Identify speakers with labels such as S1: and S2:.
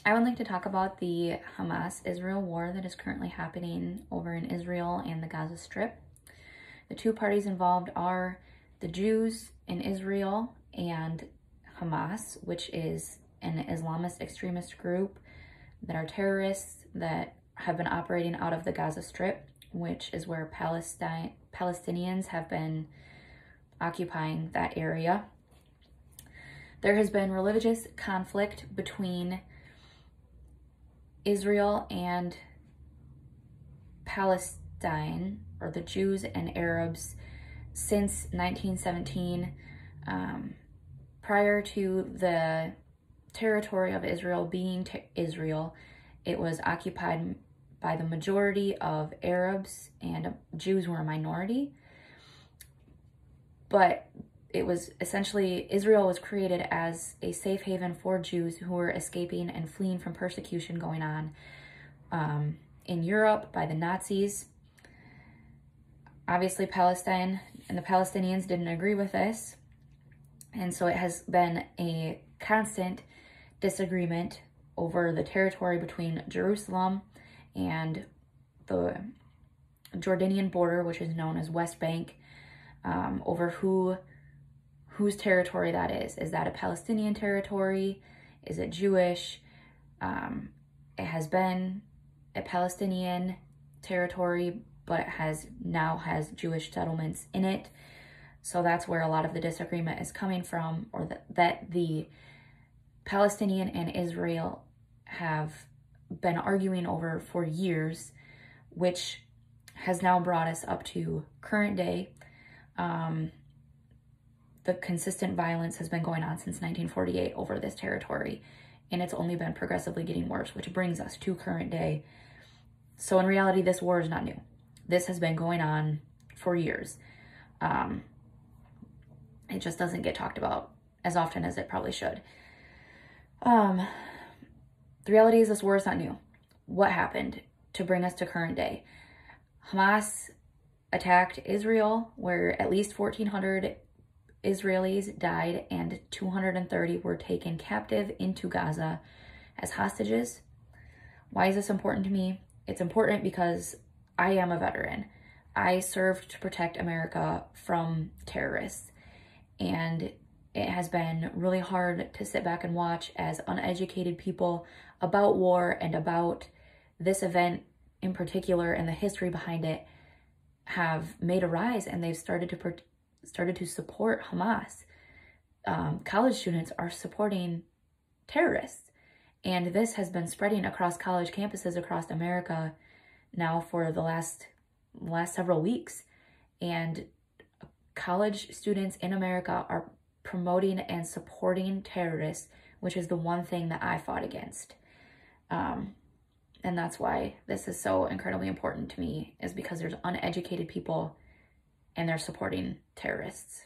S1: I would like to talk about the Hamas-Israel war that is currently happening over in Israel and the Gaza Strip. The two parties involved are the Jews in Israel and Hamas, which is an Islamist extremist group that are terrorists that have been operating out of the Gaza Strip, which is where Palestinians have been occupying that area. There has been religious conflict between Israel and Palestine, or the Jews and Arabs, since 1917. Prior to the territory of Israel being Israel, it was occupied by the majority of Arabs, and Jews were a minority. But it was essentially, Israel was created as a safe haven for Jews who were escaping and fleeing from persecution going on in Europe by the Nazis. Obviously, Palestine and the Palestinians didn't agree with this. And so it has been a constant disagreement over the territory between Jerusalem and the Jordanian border, which is known as West Bank, over whose territory that is. Is that a Palestinian territory? Is it Jewish? It has been a Palestinian territory, but now has Jewish settlements in it. So that's where a lot of the disagreement is coming from, or that the Palestinian and Israel have been arguing over for years, which has now brought us up to current day. The consistent violence has been going on since 1948 over this territory, and it's only been progressively getting worse, which brings us to current day. So in reality, this war is not new. This has been going on for years. It just doesn't get talked about as often as it probably should. The reality is this war is not new. What happened to bring us to current day? Hamas attacked Israel, where at least 1,400 Israelis died and 230 were taken captive into Gaza as hostages. Why is this important to me? It's important because I am a veteran. I served to protect America from terrorists, and it has been really hard to sit back and watch as uneducated people about war and about this event in particular and the history behind it have made a rise, and they've started to support Hamas. College students are supporting terrorists, and this has been spreading across college campuses across America now for the last several weeks. And college students in America are promoting and supporting terrorists, which is the one thing that I fought against. And that's why this is so incredibly important to me, is because there's uneducated people and they're supporting terrorists.